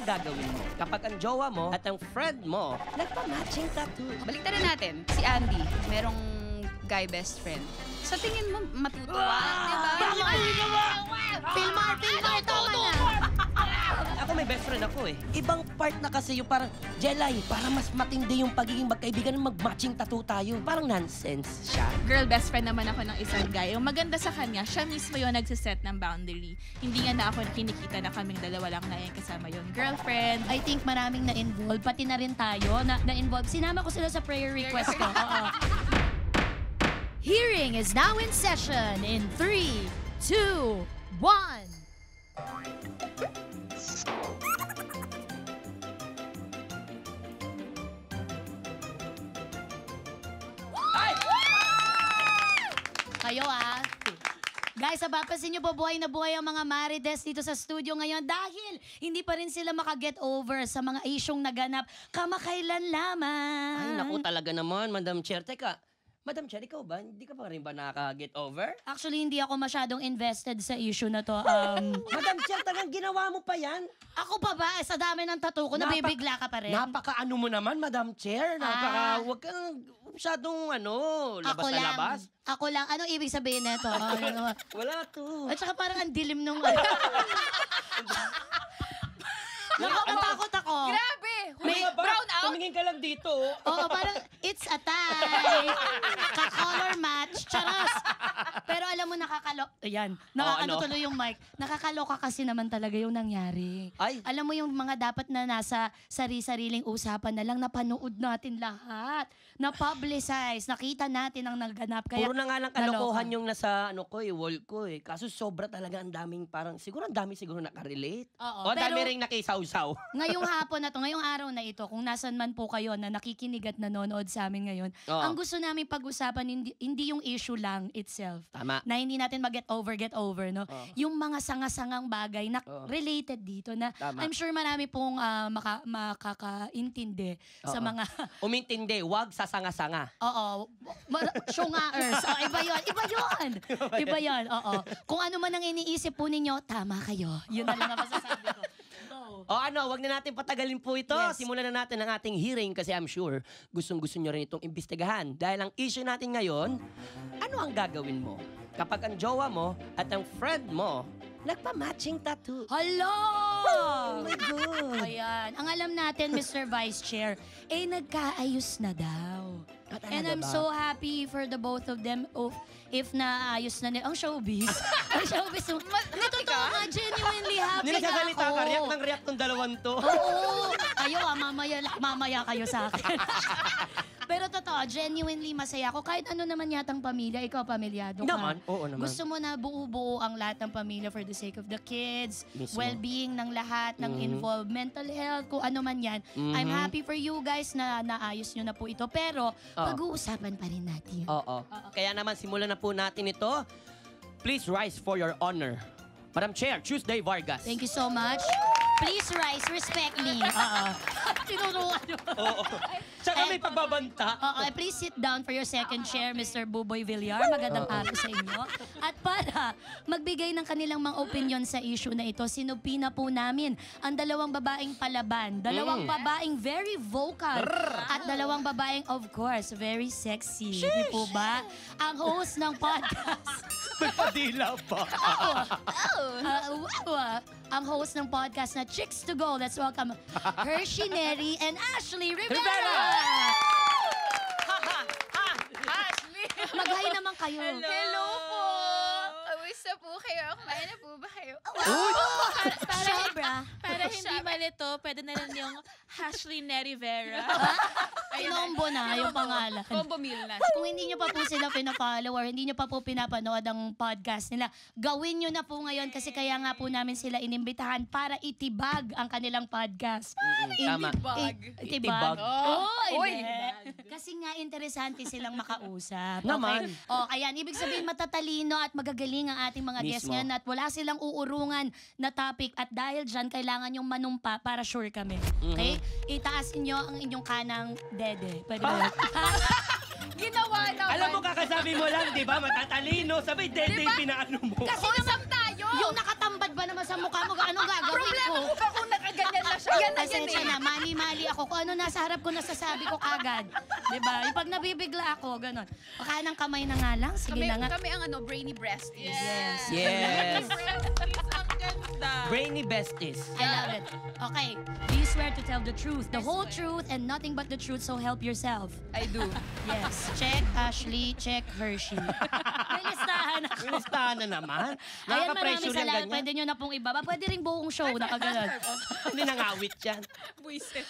ang gagawin mo kapag ang jowa mo at ang friend mo nagpa-matching tattoo? Baliktaran natin. Si Andy, merong guy best friend. Sa tingin mo, matutuwa, di ba? Filmar, tama na. Ako may best friend ako eh. Ibang part na kasi yung parang, Jelay, para mas matindi yung pagiging magkaibigan, mag-matching tattoo tayo. Parang nonsense siya. Girl best friend naman ako ng isang guy. Yung maganda sa kanya, siya mismo yung nagsiset ng boundary. Hindi nga na ako kinikita na kaming dalawa lang na yung kasama yung girlfriend. I think maraming na-involve, pati na rin tayo na-involve. Sinama ko sila sa prayer request ko. Oo. Hearing is now in session in 3, 2, 1. Kayo Guys, papasin niyo po buhay na buhay ang mga marites dito sa studio ngayon dahil hindi pa rin sila makaget over sa mga isyong naganap kamakailan lamang. Ay, naku talaga naman, Madam Chair. Teka, Madam Chair, ikaw ba? Hindi ka pa rin ba nakaka-get over? Actually, hindi ako masyadong invested sa issue na to. Madam Chair, tagang ginawa mo pa yan? Ako pa ba? Sa dami ng tattoo ko, nabibigla ka pa rin. Napaka-ano mo naman, Madam Chair. Huwag kang masyadong labas na labas. Ako lang. Anong ibig sabihin nito? Wala to. At saka parang ang dilim nung Nakakatakot ako. Grabe! May brown out? Tumingin ka lang dito. Oo, parang it's a tie. Ka-color match. Charas. Pero alam mo, Ayan. Tuloy yung mic. Nakakaloka kasi naman talaga yung nangyari. Ay. Alam mo yung mga dapat na nasa sari-sariling usapan na lang, napanood natin lahat. Na-publicize. Nakita natin ang naganap. Kaya, Puro na nga lang kalokohan yung nasa wall ko eh. Kaso sobra talaga ang daming siguro ang dami siguro nakarelate. Oo, O pero- dami ring nakisawsaw. ngayong hapon na to, ngayong araw na ito, kung nasan man po kayo na nakikinig at nanonood sa amin ngayon, Oo. ang gusto namin pag-usapan, hindi yung issue lang itself. Tama. Na hindi natin mag-get over, no? Oo. Yung mga sanga-sangang bagay na Oo. related dito na Tama. I'm sure marami pong makakaintindi sa Oo. mga, Umintindi, wag sasanga-sanga. syungaers. Iba yun. Iba yun, oo. Kung ano man ang iniisip po ninyo, tama kayo. Yun na lang ang masasabi ko. Go. O wag na natin patagalin po ito. Yes. Simulan na natin ang ating hearing kasi I'm sure gustong-gusto nyo rin itong imbestigahan. Dahil ang issue natin ngayon, ano ang gagawin mo kapag ang jowa mo at ang friend mo nagpa-matching tattoo? Hello! Oh my God! Ayan. Ang alam natin, Mr. Vice Chair, nagkaayos na daw. And I'm so happy for the both of them. If naayos na nila. Ang showbiz. Ang showbiz. Totoo nga, genuinely happy Hindi nagsasalita ako. ka, react ng dalawang to. Oo. Kayo mamaya kayo sa akin. Pero totoo, genuinely masaya ako. Kahit ano naman yatang pamilya, ikaw pamilyado ka. Naman, oo naman. Gusto mo na buo-buo ang lahat ng pamilya for the sake of the kids, Mismo. well-being ng lahat, ng involved, mental health, kung ano man yan. I'm happy for you guys na naayos nyo na po ito. Pero, pag-uusapan pa rin natin. Oo. Kaya naman, simulan na po natin ito. Please rise for your honor. Madam Chair, Tuesday Vargas. Thank you so much. Please rise, respect me. Tinuruan nyo. Oo. Tsaka may pagbabanta. Please sit down for your second chair, Mr. Buboy Villar. Magandang araw sa inyo. At para magbigay ng kanilang mga opinion sa issue na ito, sinupina po namin ang dalawang babaeng palaban, dalawang babaeng very vocal, at dalawang babaeng, of course, very sexy. Di po ba? Ang host ng podcast. May padila pa. Ang host ng podcast na Chicks to Go. Let's welcome Hershey Neri and Ashley Rivera. Ashley! Mag-hi naman kayo. Hello po! Kamusta po kayo? Kumain na po ba kayo? Sobra. Para hindi malito, pwede na lang yung Ashley Neri Vera. Inombo na yung pangalan. Combo meal na. Kung hindi nyo pa po sila pina-follow or hindi nyo pa po pinapanood ang podcast nila, gawin nyo na po ngayon kasi kaya nga po namin sila inimbitahan para itibag ang kanilang podcast. Tama. Itibag. Oh, Oy! Kasi nga interesante silang makausap. Naman. Okay? Ayan, ibig sabihin matatalino at magagaling ang ating mga guests Mismo. ngayon at wala silang uurungan na topic at dahil dyan, kailangan yung manumpa para sure kami. Okay? Itaas inyo ang inyong kanang dede. Pwede ba? Ginawa naman. Alam mo, kakasabi mo lang, di ba? Matatalino. Sabay, dede yung pinaano mo. Kasi naman tayo! Yung nakatambad ba naman sa mukha mo, anong gagawin Problema ko? ko ba kung nakaganyan na siya? Yan na yan Pasensya eh. na, mali-mali ako. Kung ano nasa harap ko, nasasabi ko kagad. Diba? Yung pag nabibigla ako, ganon. O kanang kamay na nga lang, sige na nga. Kami ang brainy breasties. Yes. Ang ganda. Brainy besties. I love it. Okay, do you swear to tell the truth, the whole truth, and nothing but the truth, so help yourself? I do. Yes. Check Ashley, check Hershey. May listahan ako. Listahan na naman. Ayan, maraming Nakaka-pressure yung salamat. ganyan. Pwede nyo na pong ibaba. Pwede rin buong show, nakaganon. Hindi nangawit yan. Buisit.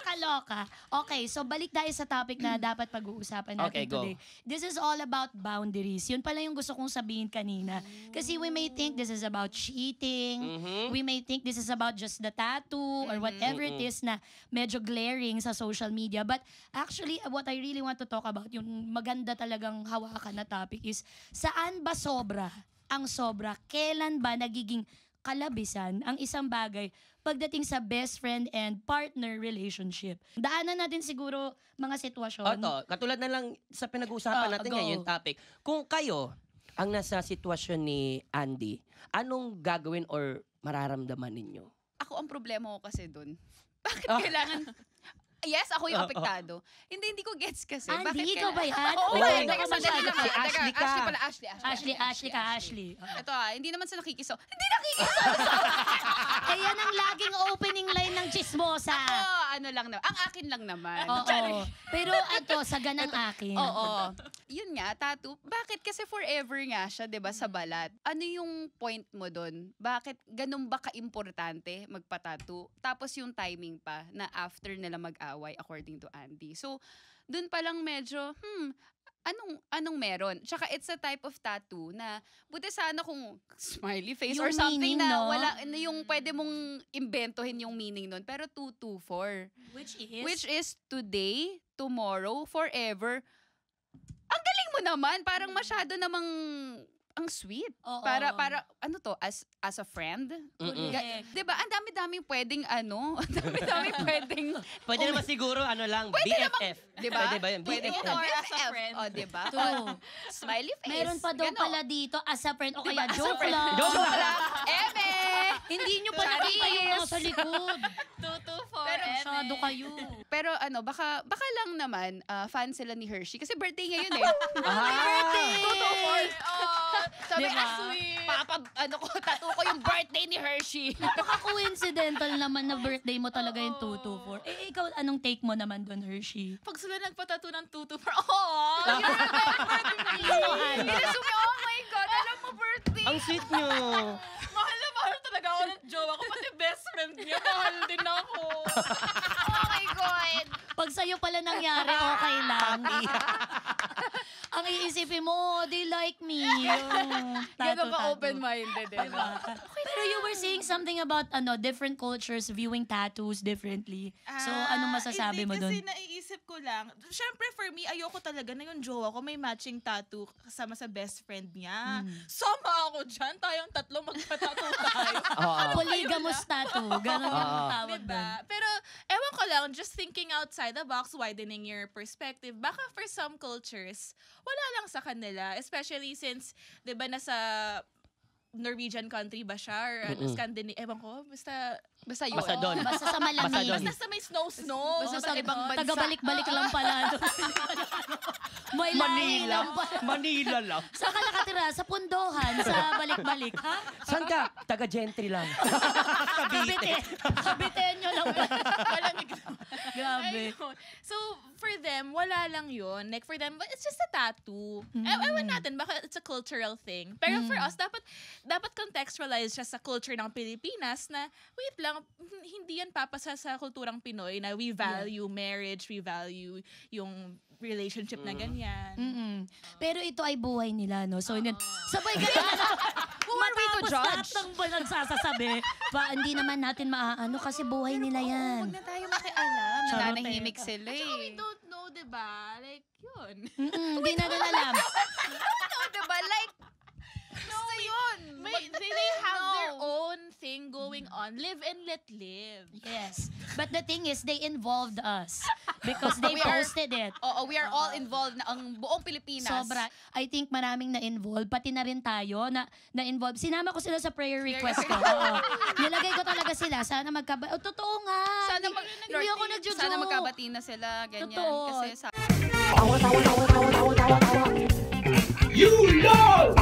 Kaloka. Okay, so balik tayo sa topic na dapat pag-uusapan natin Okay, go. today. This is all about boundaries. Yun pala yung gusto kong sabihin kanina. Kasi we may think this is about cheating. We may think this is about just the tattoo or whatever it is na medyo glaring sa social media. But actually, what I really want to talk about, yung maganda talagang hawakan na topic is, saan ba sobra ang sobra? Kailan ba nagiging kalabisan ang isang bagay pagdating sa best friend and partner relationship? Daanan natin siguro mga sitwasyon. Oto, katulad na lang sa pinag-uusapan natin go. ngayon, yung topic. Kung kayo ang nasa sitwasyon ni Andy, anong gagawin or mararamdaman ninyo? Ako ang problema ko kasi dun. Bakit kailangan... Yes, ako yung apektado. Hindi ko gets kasi. Andy, Bakit ikaw ba yan? Oo, Oy, teka, baka sandali masyado lang. ka. Si Ashley ka. Ashley pala, Ashley. Ito hindi naman sa nakikiso. Hindi nakikiso! Eh, yan ang laging opening line ng chismosa. Ano lang naman. Ang akin lang naman. Oo. Pero ito, sa ganang akin. Oo. Yun nga, tattoo. Bakit? Kasi forever nga siya, 'di ba, sa balat. Ano yung point mo doon? Bakit ganun ba ka-importante magpa-tattoo? Tapos yung timing pa na after nila mag-away according to Andy. So, doon pa lang medyo, anong meron? Tsaka it's a type of tattoo na buti sana kung smiley face Yung or something meaning, na no? wala na yung pwede mong imbentohin yung meaning nun. Pero 224. Which is today, tomorrow, forever. Ang galing mo naman. Parang masyado namang ang sweet. Oo. Para ano to, as a friend? Correct. 'Di ba? Ang dami-daming pwedeng ang dami-daming pwedeng Pwede naman siguro, ano lang, Pwede BFF. 'di ba? Pwede ba yun? Pwede BFF. or as a friend. Oh, 'di ba? True. Smiley face. Meron pa daw Ganon. pala dito as a friend o Diba? kaya As a joke friend. lang. Joke Joke lang. Eme! Hindi nyo pa Charis. nakita yung nasa likod. 224. Pero Masyado kayo. Pero baka lang naman fan sila ni Hershey kasi birthday ngayon eh. Happy birthday! 224. Oh, sabi Diba? tattoo ko yung birthday ni Hershey. Napaka-coincidental naman na birthday mo talaga yung 224. Eh, ikaw, anong take mo naman doon, Hershey? Pag sila nagpatato ng 224, you Inasumi, oh my God, alam mo birthday. Ang sweet nyo. mahal na mahal talaga ako ng jowa ko. Pati best friend niya, mahal din ako. Oh my God. Pag sa'yo pala nangyari, okay lang. Ang iisipin mo, they like me. Gano'n ka open-minded eh. Diba? Pero you were saying something about different cultures viewing tattoos differently. So, anong masasabi mo doon? Kasi naiisip ko lang, syempre for me, ayoko talaga na yung jowa ko may matching tattoo kasama sa best friend niya. Sama ako dyan, tayong tatlo magpatattoo tayo. Oo. Polygamous tattoo. Ganon ang tawag doon. Diba? Pero, ewan ko lang, just thinking outside the box, widening your perspective. Baka for some cultures, wala lang sa kanila. Especially since, di ba, nasa Norwegian country ba siya? Or Scandinavia, ewan ko, basta yun. Basta doon. Basta sa malamig. Basta doon. Basta sa may snow-snow. Basta sa sa ibang bansa. Taga-balik-balik lang pala. May lahi Manila. lang pala. Manila lang. Saan ka nakatira? Sa pundohan, sa balik-balik, ha? Saan ka? Taga-gentry lang. Kabite. Kabitenyo lang pala. Malamig Grabe. Ayun. So, for them, wala lang yun. Like, for them, it's just a tattoo. Ewan natin, baka it's a cultural thing. Pero for us, dapat contextualize siya sa culture ng Pilipinas na, wait lang, hindi yan papasa sa kulturang Pinoy na we value marriage, we value yung relationship na ganyan. Pero ito ay buhay nila, no? So, yun. Sabay kayo na. Who are we to judge? Matapos lahat ng nagsasasabi, hindi naman natin maaano kasi buhay nila yan. Huwag na tayo makialam. Charot eh. Nananahimik sila Tsaka we eh. don't know, diba? Like, yun. Hindi natin alam. No, diba? Like, no, yun. May they have their own thing going on. Live and let live. Yes. But the thing is, they involved us because they We are- posted it. Oo, we are all involved na ang buong Pilipinas. Sobra. I think maraming na-involve. Pati na rin tayo na-involve. Sinama ko sila sa prayer request ko. Oo. Nilagay ko talaga sila. Sana totoo nga. Sana Hindi ako nagjo-joke. Sana magkabati na sila, ganyan. Totoo. Kasi You know